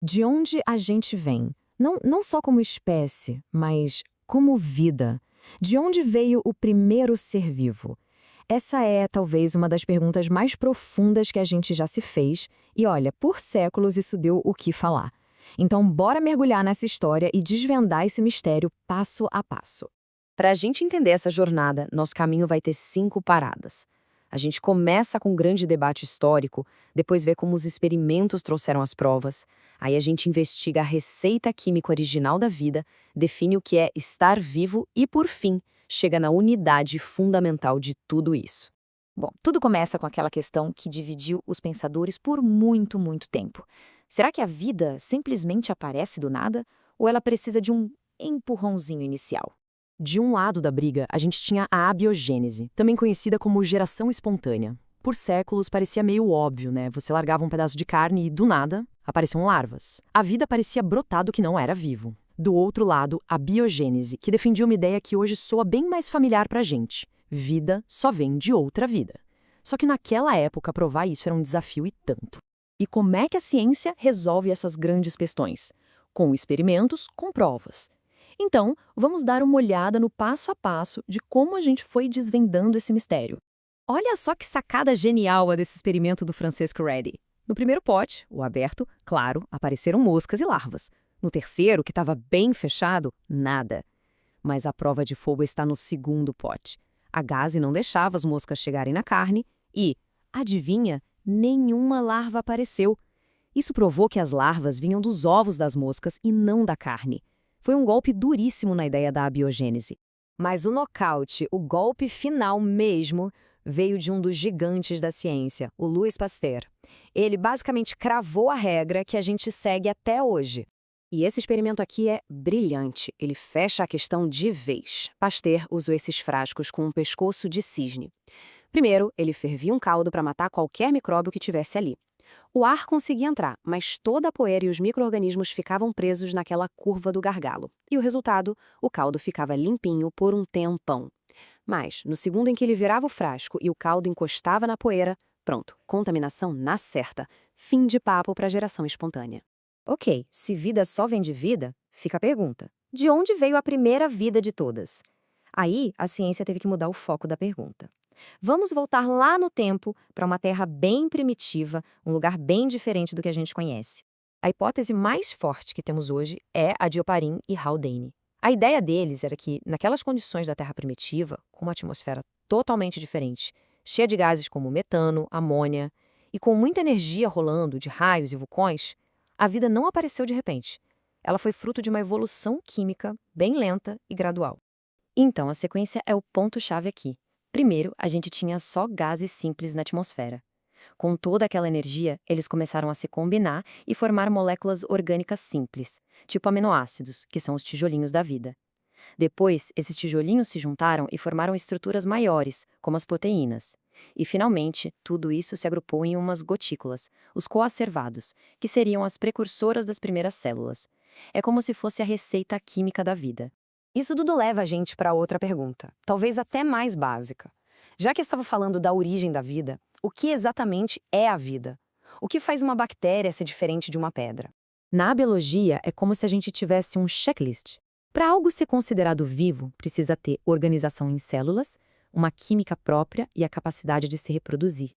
De onde a gente vem? Não só como espécie, mas como vida. De onde veio o primeiro ser vivo? Essa é, talvez, uma das perguntas mais profundas que a gente já se fez, e olha, por séculos isso deu o que falar. Então, bora mergulhar nessa história e desvendar esse mistério passo a passo. Para a gente entender essa jornada, nosso caminho vai ter 5 paradas. A gente começa com um grande debate histórico, depois vê como os experimentos trouxeram as provas, aí a gente investiga a receita química original da vida, define o que é estar vivo e, por fim, chega na unidade fundamental de tudo isso. Bom, tudo começa com aquela questão que dividiu os pensadores por muito, muito tempo. Será que a vida simplesmente aparece do nada ou ela precisa de um empurrãozinho inicial? De um lado da briga, a gente tinha a abiogênese, também conhecida como geração espontânea. Por séculos parecia meio óbvio, né? Você largava um pedaço de carne e, do nada, apareciam larvas. A vida parecia brotar do que não era vivo. Do outro lado, a biogênese, que defendia uma ideia que hoje soa bem mais familiar pra gente. Vida só vem de outra vida. Só que naquela época, provar isso era um desafio e tanto. E como é que a ciência resolve essas grandes questões? Com experimentos, com provas. Então, vamos dar uma olhada no passo a passo de como a gente foi desvendando esse mistério. Olha só que sacada genial a desse experimento do Francisco Redi. No primeiro pote, o aberto, claro, apareceram moscas e larvas. No terceiro, que estava bem fechado, nada. Mas a prova de fogo está no segundo pote. A gaze não deixava as moscas chegarem na carne e, adivinha, nenhuma larva apareceu. Isso provou que as larvas vinham dos ovos das moscas e não da carne. Foi um golpe duríssimo na ideia da abiogênese. Mas o nocaute, o golpe final mesmo, veio de um dos gigantes da ciência, o Louis Pasteur. Ele basicamente cravou a regra que a gente segue até hoje. E esse experimento aqui é brilhante. Ele fecha a questão de vez. Pasteur usou esses frascos com um pescoço de cisne. Primeiro, ele fervia um caldo para matar qualquer micróbio que tivesse ali. O ar conseguia entrar, mas toda a poeira e os micro-organismos ficavam presos naquela curva do gargalo. E o resultado? O caldo ficava limpinho por um tempão. Mas, no segundo em que ele virava o frasco e o caldo encostava na poeira, pronto, contaminação na certa. Fim de papo para a geração espontânea. Ok, se vida só vem de vida, fica a pergunta: de onde veio a primeira vida de todas? Aí, a ciência teve que mudar o foco da pergunta. Vamos voltar lá no tempo para uma Terra bem primitiva, um lugar bem diferente do que a gente conhece. A hipótese mais forte que temos hoje é a de Oparin e Haldane. A ideia deles era que, naquelas condições da Terra primitiva, com uma atmosfera totalmente diferente, cheia de gases como metano, amônia, e com muita energia rolando de raios e vulcões, a vida não apareceu de repente. Ela foi fruto de uma evolução química bem lenta e gradual. Então, a sequência é o ponto-chave aqui. Primeiro, a gente tinha só gases simples na atmosfera. Com toda aquela energia, eles começaram a se combinar e formar moléculas orgânicas simples, tipo aminoácidos, que são os tijolinhos da vida. Depois, esses tijolinhos se juntaram e formaram estruturas maiores, como as proteínas. E, finalmente, tudo isso se agrupou em umas gotículas, os coacervados, que seriam as precursoras das primeiras células. É como se fosse a receita química da vida. Isso tudo leva a gente para outra pergunta, talvez até mais básica. Já que estava falando da origem da vida, o que exatamente é a vida? O que faz uma bactéria ser diferente de uma pedra? Na biologia, é como se a gente tivesse um checklist. Para algo ser considerado vivo, precisa ter organização em células, uma química própria e a capacidade de se reproduzir.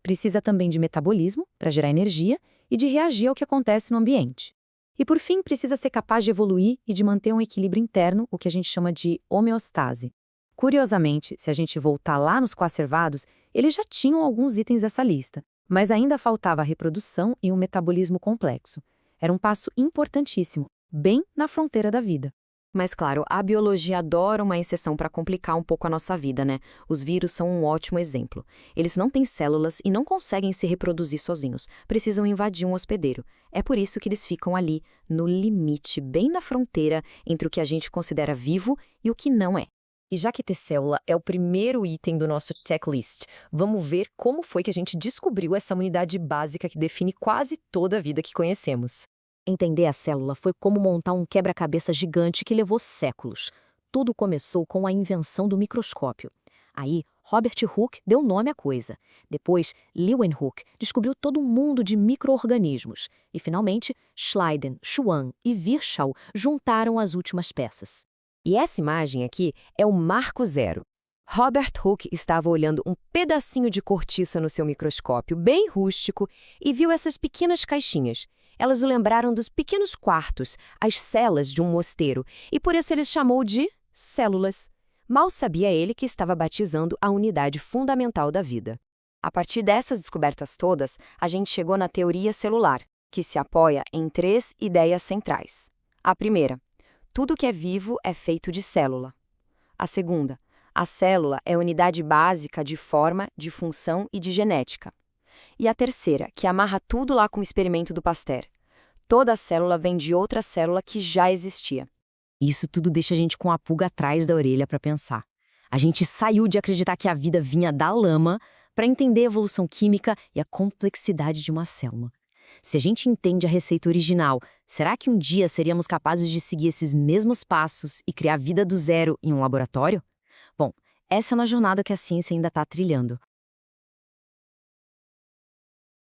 Precisa também de metabolismo, para gerar energia, e de reagir ao que acontece no ambiente. E, por fim, precisa ser capaz de evoluir e de manter um equilíbrio interno, o que a gente chama de homeostase. Curiosamente, se a gente voltar lá nos coacervados, eles já tinham alguns itens dessa lista, mas ainda faltava a reprodução e um metabolismo complexo. Era um passo importantíssimo, bem na fronteira da vida. Mas, claro, a biologia adora uma exceção para complicar um pouco a nossa vida, né? Os vírus são um ótimo exemplo. Eles não têm células e não conseguem se reproduzir sozinhos. Precisam invadir um hospedeiro. É por isso que eles ficam ali, no limite, bem na fronteira entre o que a gente considera vivo e o que não é. E já que ter célula é o primeiro item do nosso checklist, vamos ver como foi que a gente descobriu essa unidade básica que define quase toda a vida que conhecemos. Entender a célula foi como montar um quebra-cabeça gigante que levou séculos. Tudo começou com a invenção do microscópio. Aí, Robert Hooke deu nome à coisa. Depois, Leeuwenhoek descobriu todo um mundo de micro-organismos. E, finalmente, Schleiden, Schwann e Virchow juntaram as últimas peças. E essa imagem aqui é o marco zero. Robert Hooke estava olhando um pedacinho de cortiça no seu microscópio, bem rústico, e viu essas pequenas caixinhas. Elas o lembraram dos pequenos quartos, as celas de um mosteiro, e por isso ele chamou de células. Mal sabia ele que estava batizando a unidade fundamental da vida. A partir dessas descobertas todas, a gente chegou na teoria celular, que se apoia em 3 ideias centrais. A primeira, tudo que é vivo é feito de célula. A segunda, a célula é a unidade básica de forma, de função e de genética. E a terceira, que amarra tudo lá com o experimento do Pasteur. Toda célula vem de outra célula que já existia. Isso tudo deixa a gente com a pulga atrás da orelha para pensar. A gente saiu de acreditar que a vida vinha da lama para entender a evolução química e a complexidade de uma célula. Se a gente entende a receita original, será que um dia seríamos capazes de seguir esses mesmos passos e criar vida do zero em um laboratório? Bom, essa é uma jornada que a ciência ainda está trilhando.